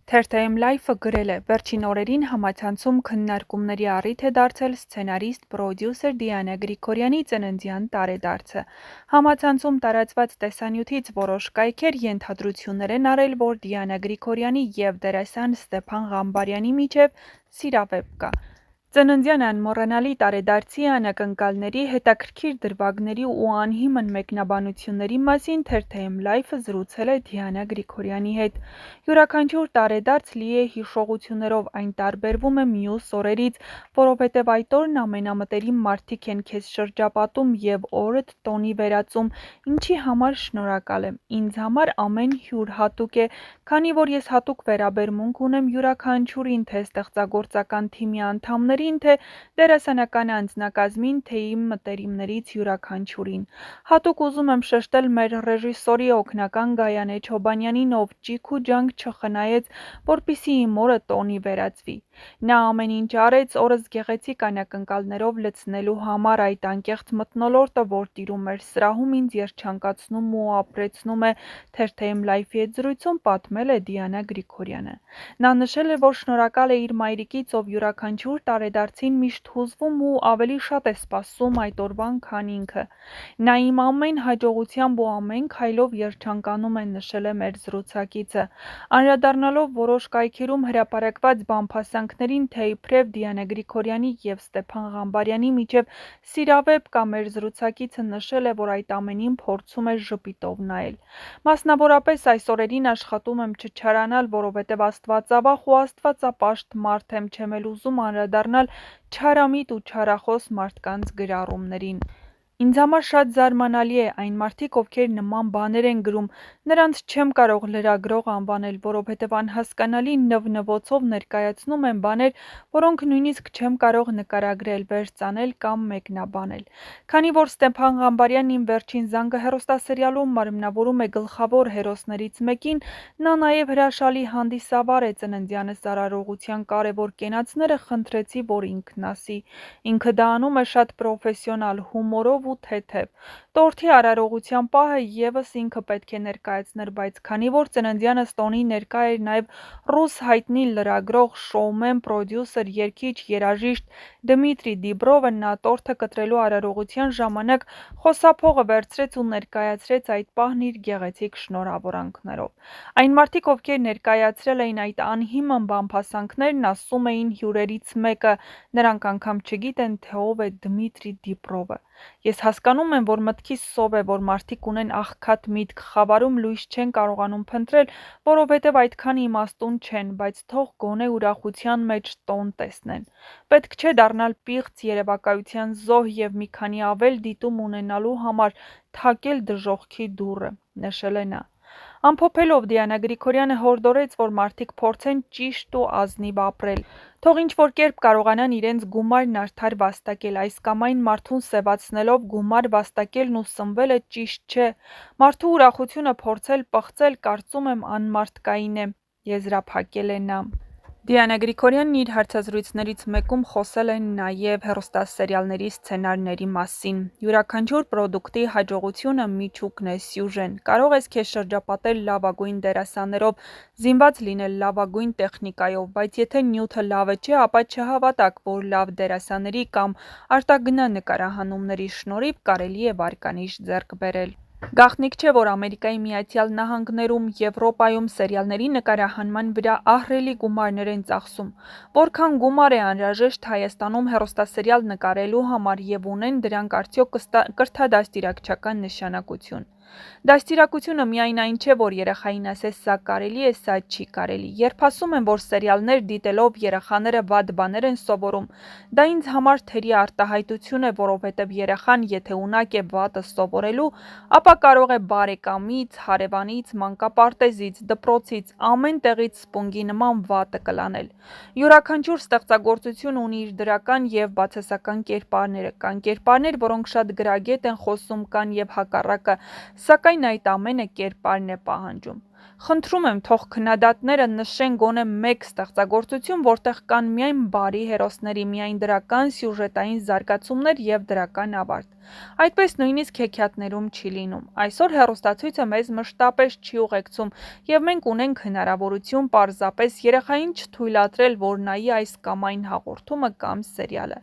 Թերթ.am Life-ը գրել է. «Վերջին օրերին համացանցում քննարկումների առիթ է դարձել սցենարիստ, պրոդյուսեր Դիանա Գրիգորյանի ծննդյան տարեդարձը։ Համացանցում տարածված տեսանյութից որոշ կայքեր ենթադրություններ են արել, որ Դիանա Գրիգորյանի և դերասան Ստեփան Ղամբարյանի միջև սիրավեպ կա։ Ծննդյան անմոռանալի տարեդարձի անակնկալների, հետաքրքիր դրվագների ու անհիմն մեկնաբանությունների մասին Թերթ.am Life-ը զրուցել է Դիանա Գրիգորյանի հետ։ Յուրաքանչյուր տարեդարձ լի է հիշողություններով, այն տարբերվում է մյուս օրերից, որովհետև այդ օրն ամենամտերիմ մարդիկ են քեզ շրջապատում և օրդ տոնի վերածում, ինչի համար շնորհակալ եմ։ Ինձ համար ամեն հյուր հատուկ է, քանի որ ես հատուկ վերաբերմունք ունեմ յուրաքանչյուրին, թե ստեղծագործական թիմի անդամներին, թե դերասանական անձնակազմին, թե իմ մտերիմներից յուրաքանչյուրին։ Հատուկ ուզում եմ շեշտել մեր ռեժիսորի օգնական Գայանե Չոբանյանին, ով ճիգ ու ջանք չխնայեց, որպեսզի իմ օրը տոնի վերածվի։ Նա ամեն ինչ արեց օրս գեղեցիկ անակնկալներով լցնելու համար, այդ անկեղծ մթնոլորտը, որ տիրում էր սրահում, ինձ երջանկացնում ու ապրեցնում է, Թերթ.am Life-ի հետ զրույցում պատմել է Դիանա Գրիգորյանը։ Նա նշել է, որ շնորհակալ է իր մայրիկից, ով յուրաքանչյուր տարեդարձին միշտ հուզվում ու ավելի շատ է սպասում այդ օրվան, քան ինքը։ Նա իմ ամեն հաջողությամբ ու ամեն քայլով երջանկանում է, նշել է մեր զրուցակիցը։ Անդրադառնալով որոշ կայքերում հրապարակված բամփասանքներին, թե իբրև Դիանա Գրիգորյանի և Ստեփան Ղամբարյանի միջև սիրավեպ կա, մեր զրուցակիցը նշել է, որ այդ ամենին փորձում է ժպիտով նայել։ Մասնավորապես այս օրերին աշխատում եմ չչարանալ, որովհետև աստվածավախ ու աստվածապաշտ մարդ եմ, չեմ էլ ուզում անդրադառնալ չարամիտ ու չարախոս մարդկանց գրառումներին։ Ինձ համար շատ զարմանալի է այն մարդիկ, ովքեր նման բաներ են գրում, նրանց չեմ կարող լրագրող անվանել, որովհետև անհասկանալի նվնվոցով ներկայացնում են բաներ, որոնք նույնիսկ չեմ կարող նկարագրել, վերծանել կամ մեկնաբանել։ Քանի որ Ստեփան Ղամբարյանն իմ վերջին զանգը հեռուստասերիալում մարմնավորում է գլխավոր հերոսներից մեկին, նա նաև հրաշալի հանդիսավար է, ծննդյանս արարողության կարևոր կենացները խնդրեցի, որ ինքն ասի։ Ինքը դա անում է շատ պրոֆեսիոնալ, հումորով ու թեթև։ Տորթի արարողության պահը ևս ինքը պետք է ներկայացներ, բայց քանի որ ծննդյանս տոնի ներկա էր նաև ռուս հայտնի լրագրող, շոումեն, պրոդյուսեր, երգիչ, երաժիշտ Դմիտրի Դիբրովը, նա տորթը կտրելու արարողության ժամանակ խոսափողը վերցրեց ու ներկայացրեց այդ պահն իր գեղեցիկ շնորհավորանքներով։ Այն մարդիկ, ովքեր ներկայացրել էին այդ անհիմն բամփասանքներն, ասում էին հյուրերից մեկը, նրանք անգամ չգիտեն, թե ով է Դմիտրի Դիբրովը։ Ես հասկանում եմ, որ մտքիս սով է, որ մարդիկ ունեն աղքատ միտք, խավարում լույս չեն կարողանում փնտրել, որովհետև այդքան իմաստուն չեն, բայց թող գոնե ուրախության մեջ տոն տեսնեն։ Պետք չէ դառնալ պիղծ երևակայության զոհ և մի քանի ավել դիտում ունենալու համար թակել դժոխքի դուռը, նշել է նա։ Ամփոփելով, Դիանա Գրիգորյանը հորդորեց, որ մարդիկ փորձեն ճիշտ ու ազնիվ ապրել։ Թող ինչ-որ կերպ կարողանան իրենց գումարն արդար վաստակել, այս կամ այն մարդուն սևացնելով, գումար վաստակելն ու սնվելը ճիշտ չէ։ Մարդու ուրախությունը փորձել պղծել, կարծում եմ, անմարդկային է, եզրափակել է նա։ Դիանա Գրիգորյանն իր հարցազրույցներից մեկում խոսել է նաև հեռուստասերիալների սցենարների մասին։ Յուրաքանչյուր պրոդուկտի հաջողությունը միջուկն է, սյուժեն։ Կարող ես քեզ շրջապատել լավագույն դերասաններով, զինված լինել լավագույն տեխնիկայով, բայց եթե նյութը լավը չէ, ապա չհավատաք, որ լավ դերասանների կամ արտագնա նկարահանումների շնորհիվ կարելի է վարկանիշ ձեռք բերել։ Գաղտնիք չէ, որ Ամերիկայի Միացյալ Նահանգներում, Եվրոպայում սերիալների նկարահանման վրա ահռելի գումարներ են ծախսում։ Որքան գումար է անհրաժեշտ Հայաստանում հեռուստասերիալ նկարելու համար և ունեն դրանք արդյոք կրթադաստիարակչական նշանակություն։ Դաստիարակությունը միայն այն չէ, որ երեխային ասես սա կարելի է, սա չի կարելի։ Երբ ասում են, որ սերիալներ դիտելով երեխաները վատ բաներ են սովորում, դա ինձ համար թերի արտահայտություն է, որովհետև երեխան, եթե ունակ է վատը սովորելու, ապա կարող է բարեկամից, հարևանից, մանկապարտեզից, դպրոցից, ամեն տեղից սպունգի նման վատը կլանել։ Յուրաքանչյուր ստեղծագործություն ունի իր դրական և բացասական կերպարները, կան կերպարներ, որոնք շատ գրագետ են խոսում, կան և հակառակը, սակայն այդ ամենը կերպարն է պահանջում։ Խնդրում եմ, թող քննադատները նշեն գոնե մեկ ստեղծագործություն, որտեղ կան միայն բարի հերոսների, միայն դրական սյուժետային զարգացումներ և դրական ավարտ։ Այդպես նույնիսկ հեքիաթներում չի լինում։ Այսօր հեռուստացույցը մեզ մշտապես չի ուղեկցում, և մենք ունենք հնարավորություն պարզապես երեխային չթույլատրել, որ նայի այս կամ այն հաղորդումը կամ սերիալը։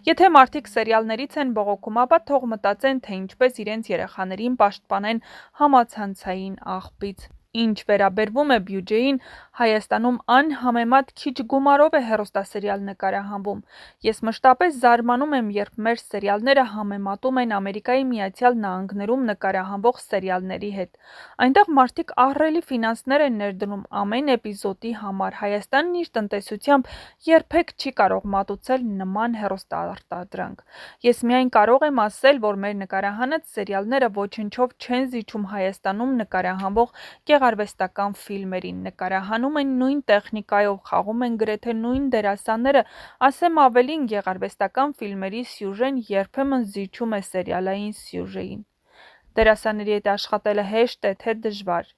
Եթե մարդիկ սերիալներից են բողոքում, ապա թող մտածեն, թե ինչպես իրենց երեխաներին պաշտպանեն համացանցային աղբից։ Ինչ վերաբերվում է բյուջեին, Հայաստանում անհամեմատ քիչ գումարով է հեռուստասերիալ նկարահանվում։ Ես մշտապես զարմանում եմ, երբ մեր սերիալները համեմատում են Ամերիկայի Միացյալ Նահանգներում նկարահանվող սերիալների հետ։ Այնտեղ մարդիկ ահռելի ֆինանսներ են ներդնում ամեն էպիզոդի համար։ Հայաստանն իր տնտեսությամբ երբեք չի կարող մատուցել նման հեռուստաարտադրանք։ Ես միայն կարող եմ ասել, որ մեր նկարահանած սերիալները ոչնչով չեն զիջում Հայաստանում նկարահանվող գեղարվեստական ֆիլմերին, նկարահանում են նույն տեխնիկայով, խաղում են գրեթե նույն դերասանները, ասեմ ավելին, գեղարվեստական ֆիլմերի սյուժեն երբեմն զիջում է սերիալային սյուժեին։ Դերասանների հետ աշխատելը հեշտ է, թե դժվար։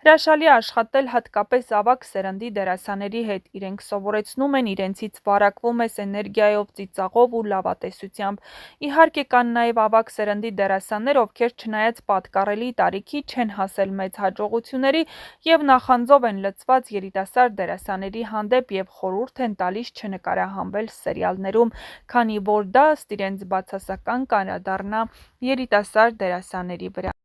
Հրաշալի է աշխատել հատկապես ավագ սերնդի դերասանների հետ, իրենք սովորեցնում են, իրենցից վարակվում ես էներգիայով, ծիծաղով ու լավատեսությամբ։ Իհարկե կան նաև ավագ սերնդի դերասաններ, ովքեր չնայած պատկառելի տարիքի չեն հասել մեծ հաջողությունների և նախանձով են լցված երիտասարդ դերասանների հանդեպ և խորհուրդ են տալիս չնկարահանվել սերիալներում, քանի որ դա ըստ իրենց բացասական կանդրադառնա երիտասարդ դերասանների վրա։